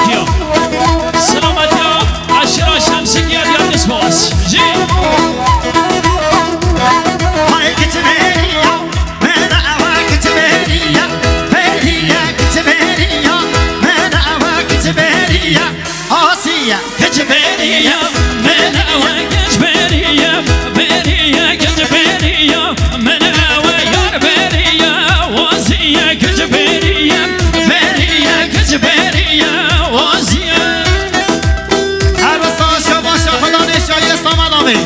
شمسكية سلامات يا عشرة شمسكية ديال نسواس جي هاي كتبيريا من أوا كتبيريا بيريا كتبيريا من أوا كتبيريا آسيا كتبيريا من أوا كتبيريا بيريا كتبيريا من أوا يار بيريا واسيا كتبيريا بيريا كتبيريا واسيا عروسا شباشا خدا نشایی سامدامی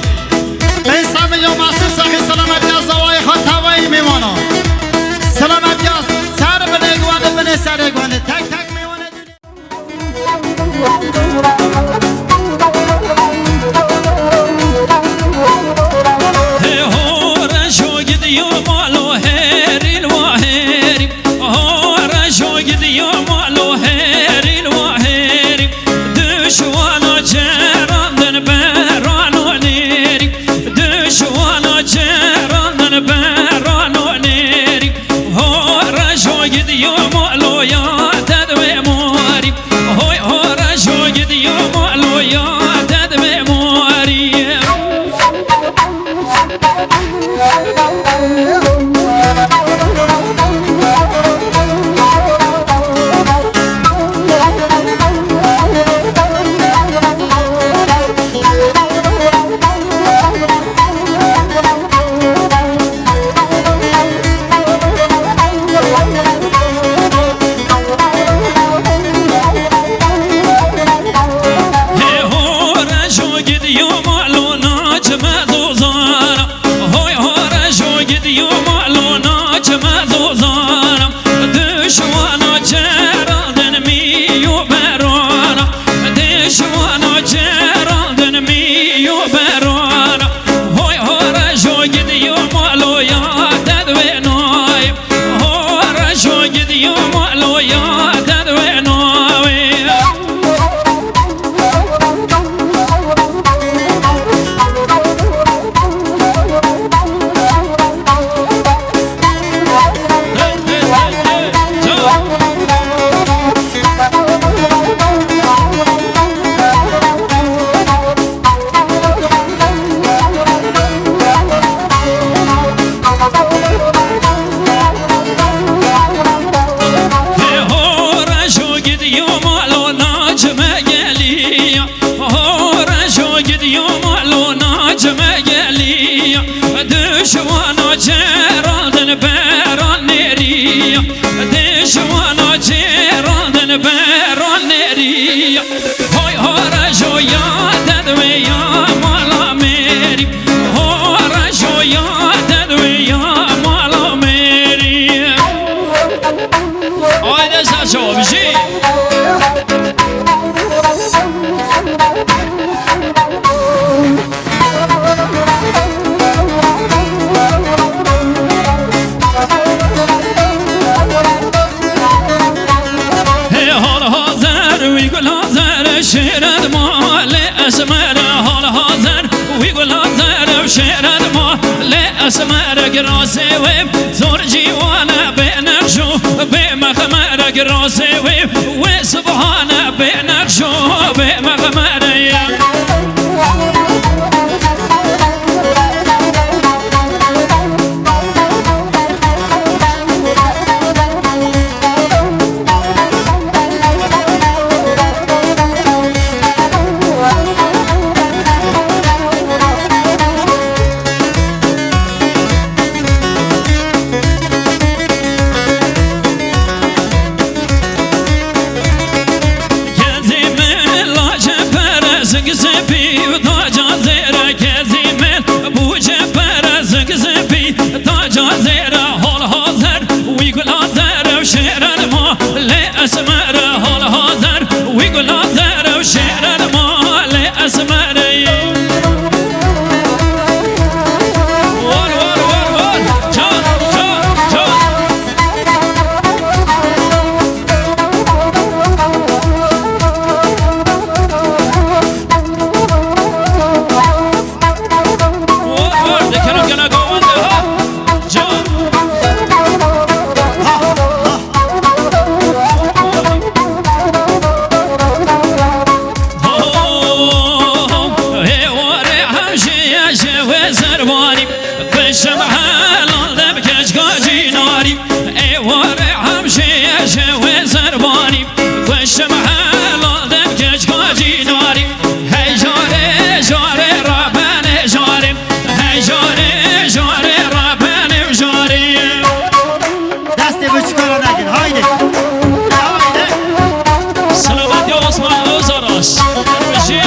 ایسا میلیون محسوس ساقی سلامت یا زوای خود توایی میمانا سلامت یا سر بنه گوانده بنه سر گوانده تک تک میمانه هورا شوقد يوم علو هيري الوهيري هورا شوقد يوم علو هيري الوهيري دشوانا جيران بيران ونيري دشوانا جيران بيران ونيري هورا شوقد يوم علو يا تدوي موري هورا شوقد يوم علو يا تدوي موري دشوانا جيران بيران نيريا دشوانا جيران بيران نيريا هاي هرجو يا تدوي يا مالا ميري هرجو يا تدوي يا مالا ميري هاي دساشو بجي شيرد ما لأسمر هال هازر ويقول هازر وشيرد ما لأسمر قراسي ويب زور جيوانا بينكشو بمخمر قراسي ويب وسبحانا بينكشو بمخمر و زربانی گوشم حلال دم کش گاجی داری هی جاره جاره رابن جاری هی جاره جاره رابن جاری دست بچکارا نگیر هایده سلامتی عثمان اوزاراس بشی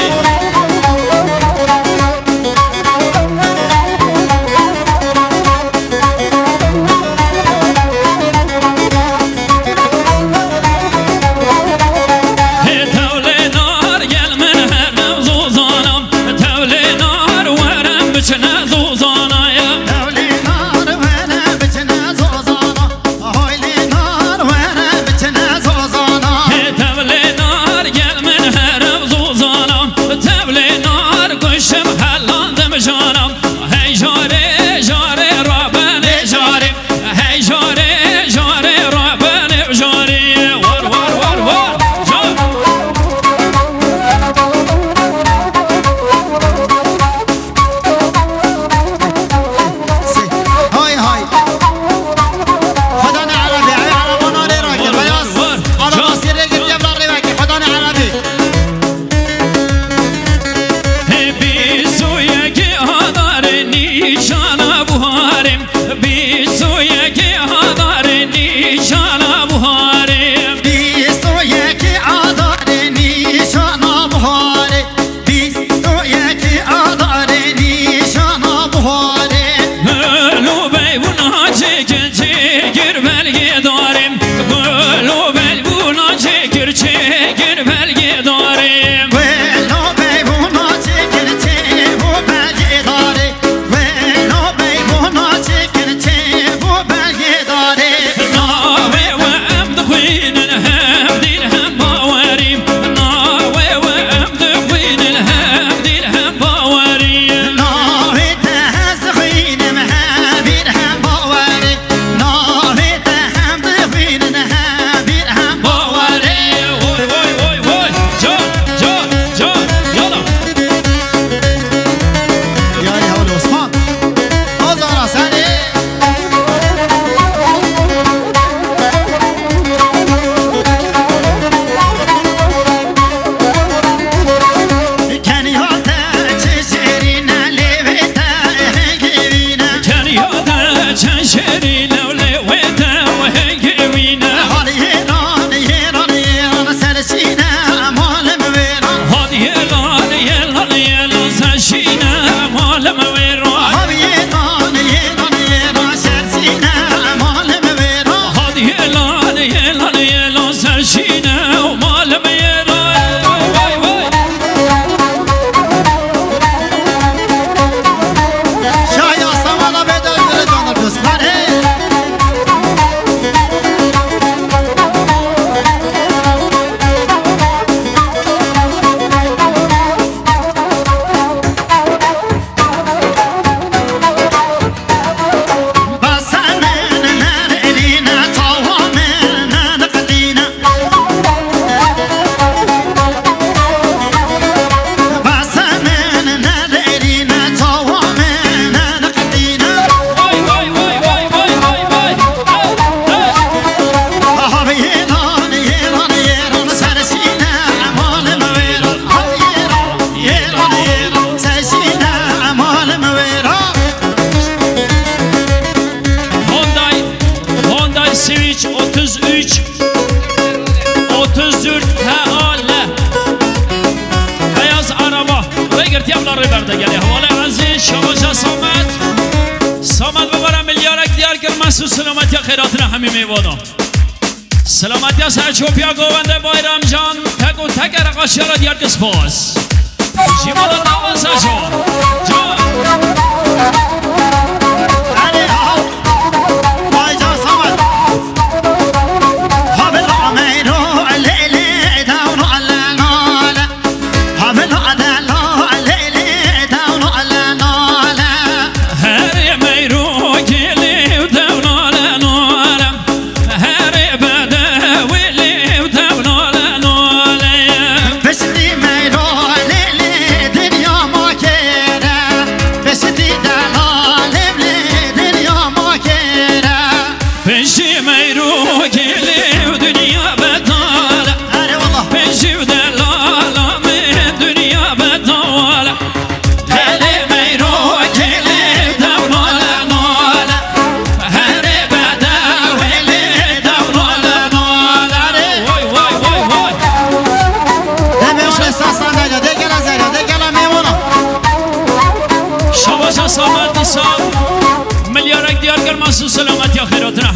سلامتی خیرات همه میوانا سلامتی از هر چوپیا گوونده بایرام جان تک و تک رقاشی را دیار کس باز شیمالا نوازه جان Besidi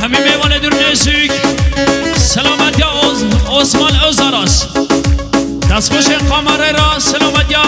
همه میوان در نزدیک سلامت یا عثمان اوزاراس دستخوش قمر را سلامت یا